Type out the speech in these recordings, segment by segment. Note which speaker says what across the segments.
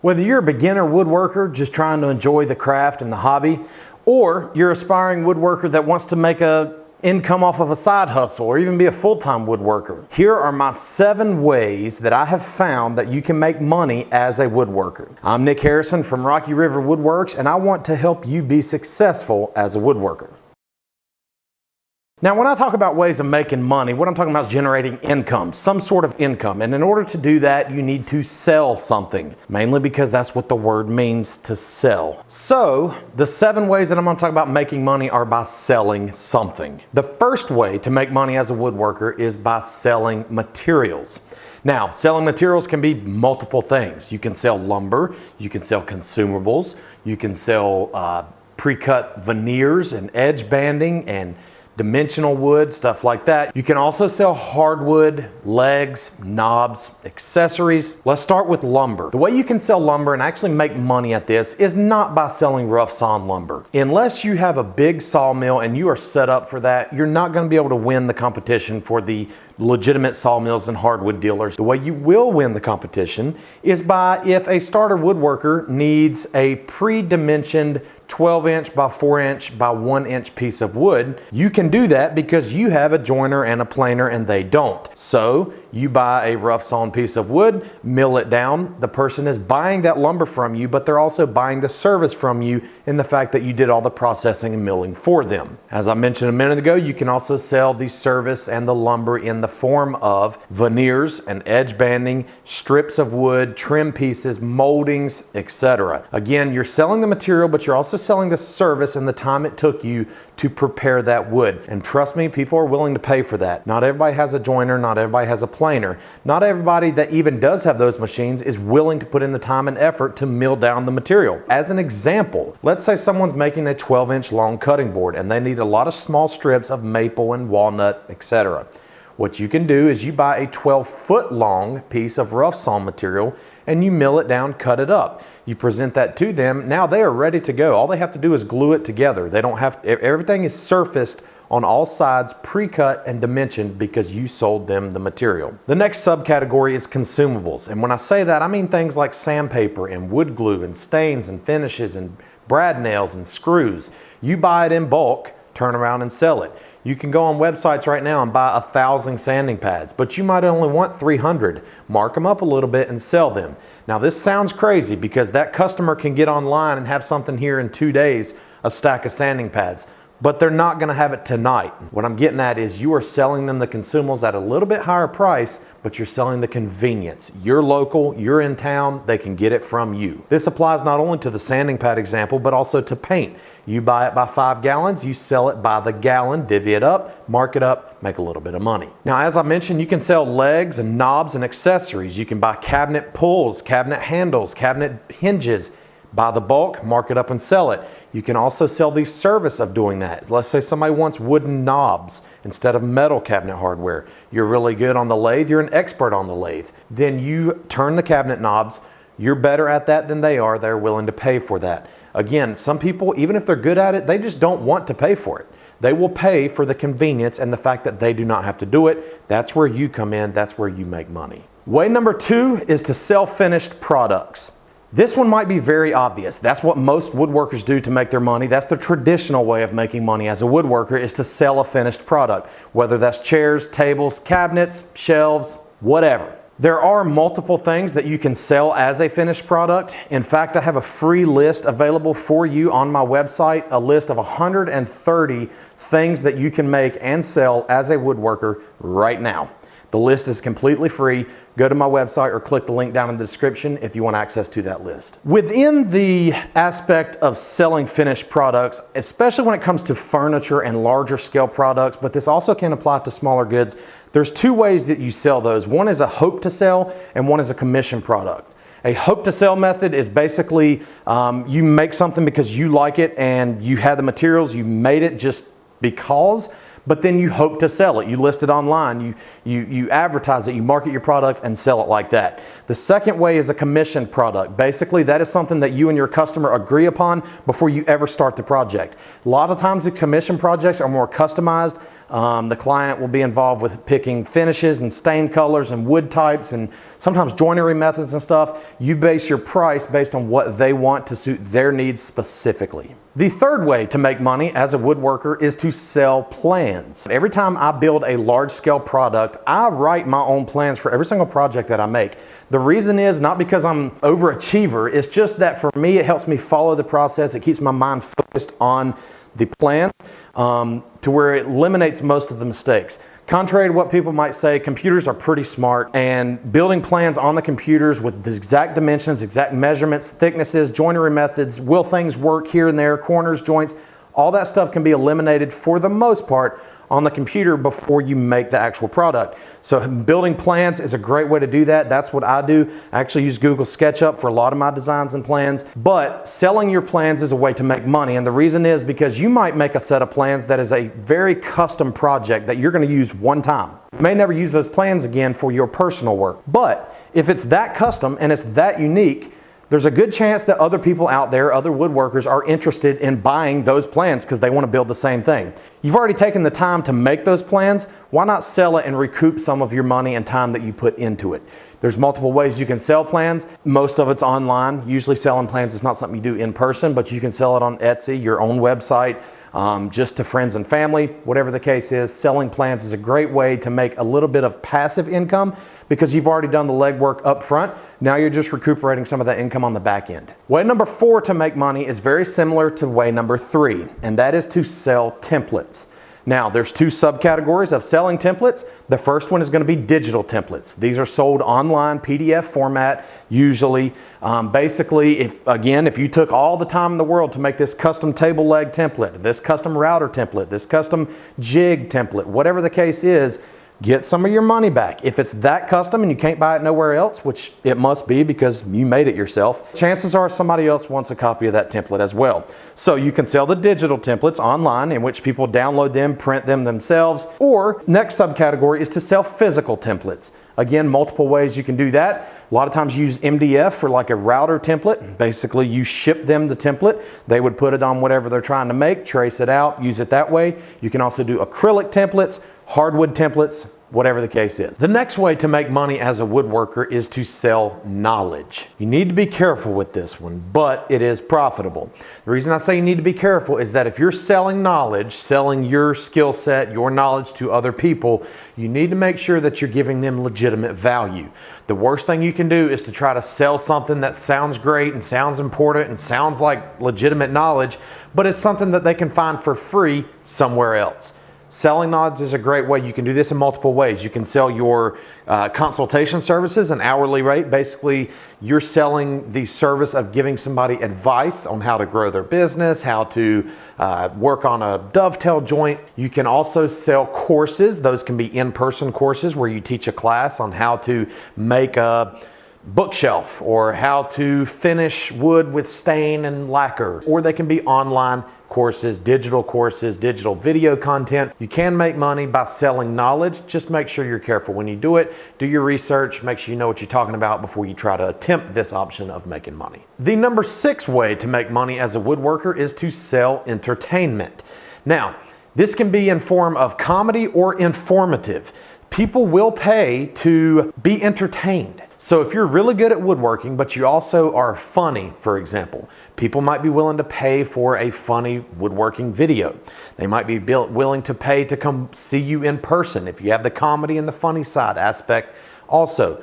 Speaker 1: Whether you're a beginner woodworker just trying to enjoy the craft and the hobby, or you're an aspiring woodworker that wants to make an income off of a side hustle or even be a full-time woodworker, here are my 7 ways that I have found that you can make money as a woodworker. I'm Nick Harrison from Rocky River Woodworks, and I want to help you be successful as a woodworker. Now, when I talk about ways of making money, what I'm talking about is generating income, some sort of income. And in order to do that, you need to sell something, mainly because that's what the word means, to sell. So, the 7 ways that I'm going to talk about making money are by selling something. The first way to make money as a woodworker is by selling materials. Now, selling materials can be multiple things. You can sell lumber, you can sell consumables, you can sell pre-cut veneers and edge banding and dimensional wood, stuff like that. You can also sell hardwood, legs, knobs, accessories. Let's start with lumber. The way you can sell lumber and actually make money at this is not by selling rough sawn lumber. Unless you have a big sawmill and you are set up for that, you're not going to be able to win the competition for the legitimate sawmills and hardwood dealers. The way you will win the competition is by if a starter woodworker needs a pre-dimensioned 12-inch by 4-inch by 1-inch piece of wood, you can do that because you have a joiner and a planer and they don't. So you buy a rough sawn piece of wood, mill it down. The person is buying that lumber from you, but they're also buying the service from you in the fact that you did all the processing and milling for them. As I mentioned a minute ago, you can also sell the service and the lumber in the form of veneers and edge banding, strips of wood, trim pieces, moldings, etc. Again, you're selling the material, but you're also selling the service and the time it took you to prepare that wood. And trust me, people are willing to pay for that. Not everybody has a joiner, not everybody has a planer. Not everybody that even does have those machines is willing to put in the time and effort to mill down the material. As an example, let's say someone's making a 12-inch long cutting board and they need a lot of small strips of maple and walnut, etc. What you can do is you buy a 12-foot long piece of rough sawn material and you mill it down, cut it up. You present that to them. Now they are ready to go. All they have to do is glue it together. They don't have, everything is surfaced on all sides, pre-cut and dimensioned because you sold them the material. The next subcategory is consumables. And when I say that, I mean things like sandpaper and wood glue and stains and finishes and brad nails and screws. You buy it in bulk, turn around and sell it. You can go on websites right now and buy 1,000 sanding pads, but you might only want 300. Mark them up a little bit and sell them. Now this sounds crazy because that customer can get online and have something here in 2 days, a stack of sanding pads, but they're not gonna have it tonight. What I'm getting at is you are selling them the consumables at a little bit higher price, but you're selling the convenience. You're local, you're in town, they can get it from you. This applies not only to the sanding pad example, but also to paint. You buy it by 5 gallons, you sell it by the gallon, divvy it up, mark it up, make a little bit of money. Now, as I mentioned, you can sell legs and knobs and accessories. You can buy cabinet pulls, cabinet handles, cabinet hinges. Buy the bulk, mark it up and sell it. You can also sell the service of doing that. Let's say somebody wants wooden knobs instead of metal cabinet hardware. You're really good on the lathe, you're an expert on the lathe. Then you turn the cabinet knobs, you're better at that than they are, they're willing to pay for that. Again, some people, even if they're good at it, they just don't want to pay for it. They will pay for the convenience and the fact that they do not have to do it. That's where you come in, that's where you make money. Way number 2 is to sell finished products. This one might be very obvious. That's what most woodworkers do to make their money. That's the traditional way of making money as a woodworker, is to sell a finished product, whether that's chairs, tables, cabinets, shelves, whatever. There are multiple things that you can sell as a finished product. In fact, I have a free list available for you on my website, a list of 130 things that you can make and sell as a woodworker right now. The list is completely free. Go to my website or click the link down in the description if you want access to that list. Within the aspect of selling finished products, especially when it comes to furniture and larger scale products, but this also can apply to smaller goods, there's 2 ways that you sell those. One is a hope to sell and one is a commission product. A hope to sell method is basically you make something because you like it and you had the materials, you made it just because, but then you hope to sell it. You list it online, you advertise it, you market your product and sell it like that. The second way is a commissioned product. Basically, that is something that you and your customer agree upon before you ever start the project. A lot of times the commission projects are more customized. The client will be involved with picking finishes and stain colors and wood types and sometimes joinery methods and stuff. You base your price based on what they want to suit their needs specifically. The third way to make money as a woodworker is to sell plans. Every time I build a large-scale product, I write my own plans for every single project that I make. The reason is not because I'm an overachiever, it's just that for me it helps me follow the process. It keeps my mind focused on the plan to where it eliminates most of the mistakes. Contrary to what people might say, computers are pretty smart, and building plans on the computers with the exact dimensions, exact measurements, thicknesses, joinery methods, will things work here and there, corners, joints, all that stuff can be eliminated for the most part on the computer before you make the actual product. So building plans is a great way to do that. That's what I do. I actually use Google SketchUp for a lot of my designs and plans, but selling your plans is a way to make money. And the reason is because you might make a set of plans that is a very custom project that you're going to use one time. You may never use those plans again for your personal work. But if it's that custom and it's that unique, there's a good chance that other people out there, other woodworkers, are interested in buying those plans because they want to build the same thing. You've already taken the time to make those plans. Why not sell it and recoup some of your money and time that you put into it? There's multiple ways you can sell plans. Most of it's online. Usually selling plans is not something you do in person, but you can sell it on Etsy, your own website, just to friends and family. Whatever the case is, selling plans is a great way to make a little bit of passive income because you've already done the legwork up front. Now you're just recuperating some of that income on the back end. Way number 4 to make money is very similar to way number 3, and that is to sell templates. Now, there's 2 subcategories of selling templates. The first one is going to be digital templates. These are sold online, PDF format, usually. Basically, if you took all the time in the world to make this custom table leg template, this custom router template, this custom jig template, whatever the case is, get some of your money back. If it's that custom and you can't buy it nowhere else, which it must be because you made it yourself, chances are somebody else wants a copy of that template as well. So you can sell the digital templates online in which people download them, print them themselves, or next subcategory is to sell physical templates. Again, multiple ways you can do that. A lot of times you use MDF for like a router template. Basically, you ship them the template. They would put it on whatever they're trying to make, trace it out, use it that way. You can also do acrylic templates, hardwood templates, whatever the case is. The next way to make money as a woodworker is to sell knowledge. You need to be careful with this one, but it is profitable. The reason I say you need to be careful is that if you're selling knowledge, selling your skill set, your knowledge to other people, you need to make sure that you're giving them legitimate value. The worst thing you can do is to try to sell something that sounds great and sounds important and sounds like legitimate knowledge, but it's something that they can find for free somewhere else. Selling knowledge is a great way. You can do this in multiple ways. You can sell your consultation services, an hourly rate. Basically, you're selling the service of giving somebody advice on how to grow their business, how to work on a dovetail joint. You can also sell courses. Those can be in-person courses where you teach a class on how to make a bookshelf or how to finish wood with stain and lacquer. Or they can be online courses, digital video content. You can make money by selling knowledge. Just make sure you're careful when you do it. Do your research, make sure you know what you're talking about before you try to attempt this option of making money. The number 6 way to make money as a woodworker is to sell entertainment. Now, this can be in form of comedy or informative. People will pay to be entertained. So if you're really good at woodworking, but you also are funny, for example, people might be willing to pay for a funny woodworking video. They might be willing to pay to come see you in person if you have the comedy and the funny side aspect also.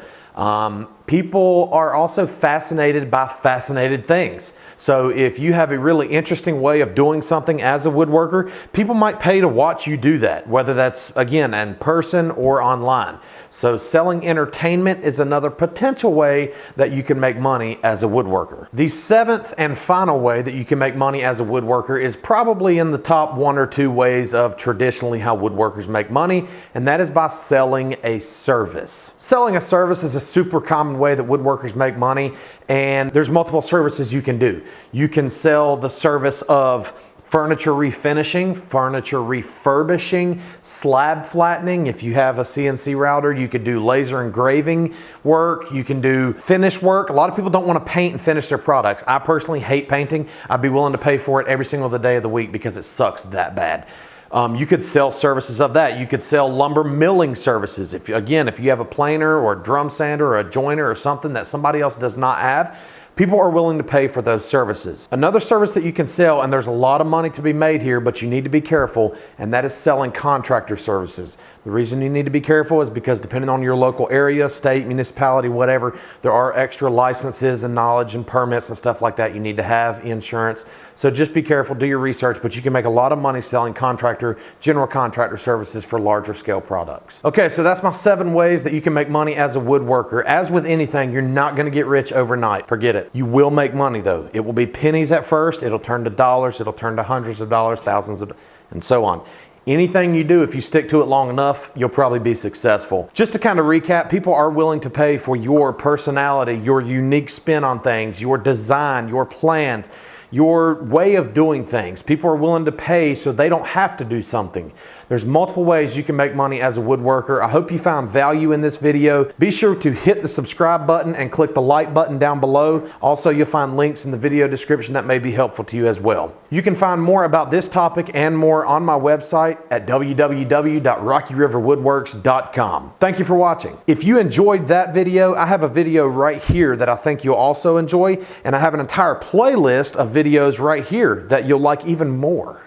Speaker 1: People are also fascinated by fascinated things. So if you have a really interesting way of doing something as a woodworker, people might pay to watch you do that, whether that's, again, in person or online. So selling entertainment is another potential way that you can make money as a woodworker. The 7th and final way that you can make money as a woodworker is probably in the top 1 or 2 ways of traditionally how woodworkers make money, and that is by selling a service. Selling a service is a super common way that woodworkers make money, and there's multiple services you can do. You can sell the service of furniture refinishing, furniture refurbishing, slab flattening. If you have a CNC router, you could do laser engraving work. You can do finish work. A lot of people don't want to paint and finish their products. I personally hate painting. I'd be willing to pay for it every single day of the week because it sucks that bad. You could sell services of that. You could sell lumber milling services. If you have a planer or a drum sander or a joiner or something that somebody else does not have, people are willing to pay for those services. Another service that you can sell, and there's a lot of money to be made here, but you need to be careful, and that is selling contractor services. The reason you need to be careful is because depending on your local area, state, municipality, whatever, there are extra licenses and knowledge and permits and stuff like that you need to have, insurance. So just be careful, do your research, but you can make a lot of money selling general contractor services for larger scale products. Okay, so that's my 7 ways that you can make money as a woodworker. As with anything, you're not gonna get rich overnight, forget it. You will make money though. It will be pennies at first, it'll turn to dollars, it'll turn to hundreds of dollars, thousands of, and so on. Anything you do, if you stick to it long enough, you'll probably be successful. Just to kind of recap, people are willing to pay for your personality, your unique spin on things, your design, your plans, your way of doing things. People are willing to pay so they don't have to do something. There's multiple ways you can make money as a woodworker. I hope you found value in this video. Be sure to hit the subscribe button and click the like button down below. Also, you'll find links in the video description that may be helpful to you as well. You can find more about this topic and more on my website at www.rockyriverwoodworks.com. Thank you for watching. If you enjoyed that video, I have a video right here that I think you'll also enjoy, and I have an entire playlist of videos right here that you'll like even more.